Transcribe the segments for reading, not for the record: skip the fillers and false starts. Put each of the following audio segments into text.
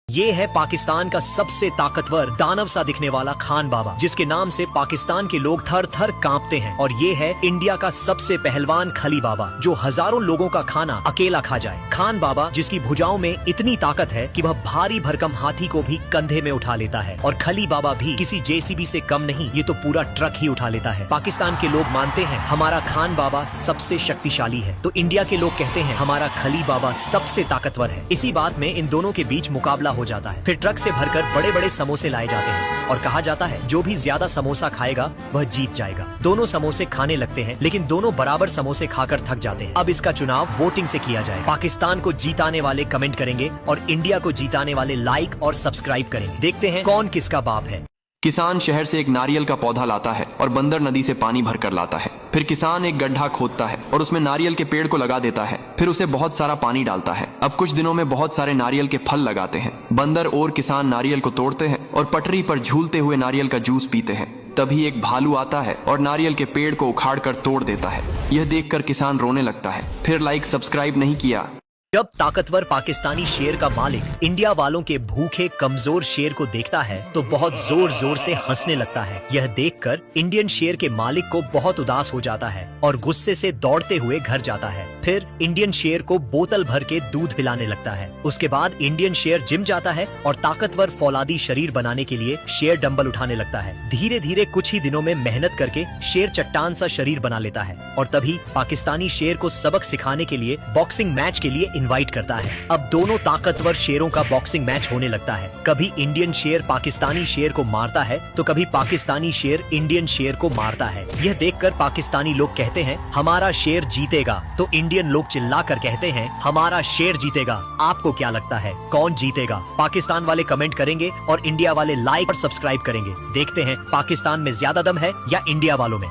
ये है पाकिस्तान का सबसे ताकतवर दानव सा दिखने वाला खान बाबा, जिसके नाम से पाकिस्तान के लोग थर थर कांपते हैं। और ये है इंडिया का सबसे पहलवान खली बाबा, जो हजारों लोगों का खाना अकेला खा जाए। खान बाबा जिसकी भुजाओं में इतनी ताकत है कि वह भारी भरकम हाथी को भी कंधे में उठा लेता है। और खली बाबा भी किसी जेसीबी से कम नहीं, ये तो पूरा ट्रक ही उठा लेता है। पाकिस्तान के लोग मानते हैं हमारा खान बाबा सबसे शक्तिशाली है, तो इंडिया के लोग कहते हैं हमारा खली बाबा सबसे ताकतवर है। इसी बात में इन दोनों के बीच मुकाबला हो जाता है। फिर ट्रक से भरकर बड़े बड़े समोसे लाए जाते हैं और कहा जाता है जो भी ज्यादा समोसा खाएगा वह जीत जाएगा। दोनों समोसे खाने लगते हैं, लेकिन दोनों बराबर समोसे खाकर थक जाते हैं। अब इसका चुनाव वोटिंग से किया जाए। पाकिस्तान को जीताने वाले कमेंट करेंगे और इंडिया को जीताने वाले लाइक और सब्सक्राइब करेंगे। देखते हैं कौन किसका बाप है। किसान शहर से एक नारियल का पौधा लाता है और बंदर नदी से पानी भरकर लाता है। फिर किसान एक गड्ढा खोदता है और उसमें नारियल के पेड़ को लगा देता है। फिर उसे बहुत सारा पानी डालता है। अब कुछ दिनों में बहुत सारे नारियल के फल लगाते हैं। बंदर और किसान नारियल को तोड़ते हैं और पटरी पर झूलते हुए नारियल का जूस पीते हैं। तभी एक भालू आता है और नारियल के पेड़ को उखाड़कर तोड़ देता है। यह देखकर किसान रोने लगता है। फिर लाइक सब्सक्राइब नहीं किया। जब ताकतवर पाकिस्तानी शेर का मालिक इंडिया वालों के भूखे कमजोर शेर को देखता है तो बहुत जोर जोर से हंसने लगता है। यह देखकर इंडियन शेर के मालिक को बहुत उदास हो जाता है और गुस्से से दौड़ते हुए घर जाता है। फिर इंडियन शेर को बोतल भर के दूध पिलाने लगता है। उसके बाद इंडियन शेर जिम जाता है और ताकतवर फौलादी शरीर बनाने के लिए शेर डंबल उठाने लगता है। धीरे धीरे कुछ ही दिनों में मेहनत करके शेर चट्टान सा शरीर बना लेता है और तभी पाकिस्तानी शेर को सबक सिखाने के लिए बॉक्सिंग मैच के लिए इनवाइट करता है। अब दोनों ताकतवर शेरों का बॉक्सिंग मैच होने लगता है। कभी इंडियन शेर पाकिस्तानी शेर को मारता है तो कभी पाकिस्तानी शेर इंडियन शेर को मारता है। यह देखकर पाकिस्तानी लोग कहते हैं हमारा शेर जीतेगा, तो इंडियन लोग चिल्लाकर कहते हैं हमारा शेर जीतेगा। आपको क्या लगता है कौन जीतेगा? पाकिस्तान वाले कमेंट करेंगे और इंडिया वाले लाइक और सब्सक्राइब करेंगे। देखते हैं पाकिस्तान में ज्यादा दम है या इंडिया वालों में।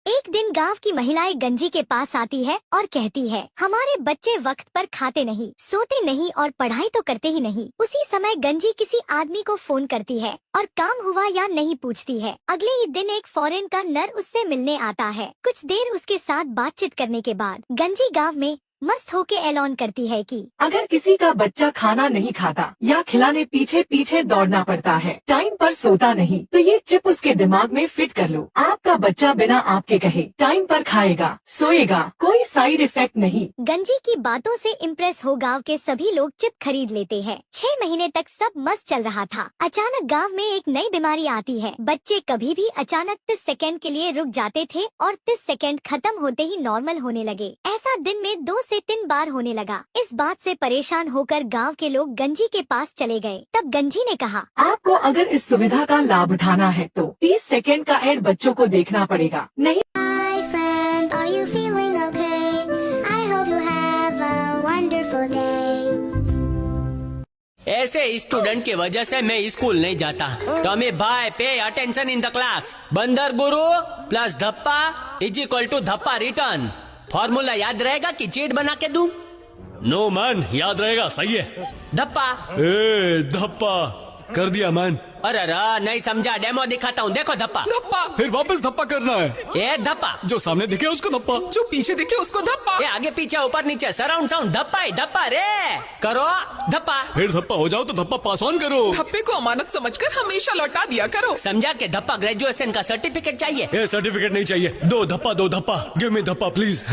एक दिन गांव की महिलाएं गंजी के पास आती है और कहती है हमारे बच्चे वक्त पर खाते नहीं, सोते नहीं और पढ़ाई तो करते ही नहीं। उसी समय गंजी किसी आदमी को फोन करती है और काम हुआ या नहीं पूछती है। अगले ही दिन एक फॉरेन का नर उससे मिलने आता है। कुछ देर उसके साथ बातचीत करने के बाद गंजी गाँव में मस्त होके ऐलान करती है कि अगर किसी का बच्चा खाना नहीं खाता या खिलाने पीछे पीछे दौड़ना पड़ता है, टाइम पर सोता नहीं, तो ये चिप उसके दिमाग में फिट कर लो। आपका बच्चा बिना आपके कहे टाइम पर खाएगा, सोएगा, कोई साइड इफेक्ट नहीं। गंजी की बातों से इम्प्रेस हो गांव के सभी लोग चिप खरीद लेते हैं। 6 महीने तक सब मस्त चल रहा था। अचानक गाँव में एक नई बीमारी आती है। बच्चे कभी भी अचानक 30 सेकंड के लिए रुक जाते थे और 30 सेकंड खत्म होते ही नॉर्मल होने लगे। ऐसा दिन में 2 से 3 बार होने लगा। इस बात से परेशान होकर गांव के लोग गंजी के पास चले गए। तब गंजी ने कहा आपको अगर इस सुविधा का लाभ उठाना है तो 30 सेकंड का एड बच्चों को देखना पड़ेगा। नहीं Hi friend, are you feeling okay? I hope you have a wonderful day. ऐसे स्टूडेंट की वजह से मैं स्कूल नहीं जाता। टॉमी भाई pay attention in the class. बंदर गुरु प्लस धप्पा इज इक्वल टू धप्पा रिटर्न। फॉर्मूला याद रहेगा कि चीट बना के दूं? नो मैन, याद रहेगा। सही है। धप्पा धप्पा कर दिया मैन। अरे नहीं समझा, डेमो दिखाता हूँ। देखो धप्पा। धप्पा फिर वापस धप्पा करना है। ये धप्पा जो सामने दिखे उसको धप्पा, जो पीछे दिखे उसको धप्पा। ये आगे पीछे ऊपर नीचे सराउंड साउंड धप्पा ही धप्पा रे। करो धप्पा। फिर धप्पा हो जाओ तो धप्पा पास ऑन करो। धप्पे को अमानत समझकर हमेशा लौटा दिया करो। समझा के धप्पा ग्रेजुएशन का सर्टिफिकेट चाहिए। ये सर्टिफिकेट नहीं चाहिए। दो धप्पा गिव मी धप्पा प्लीज।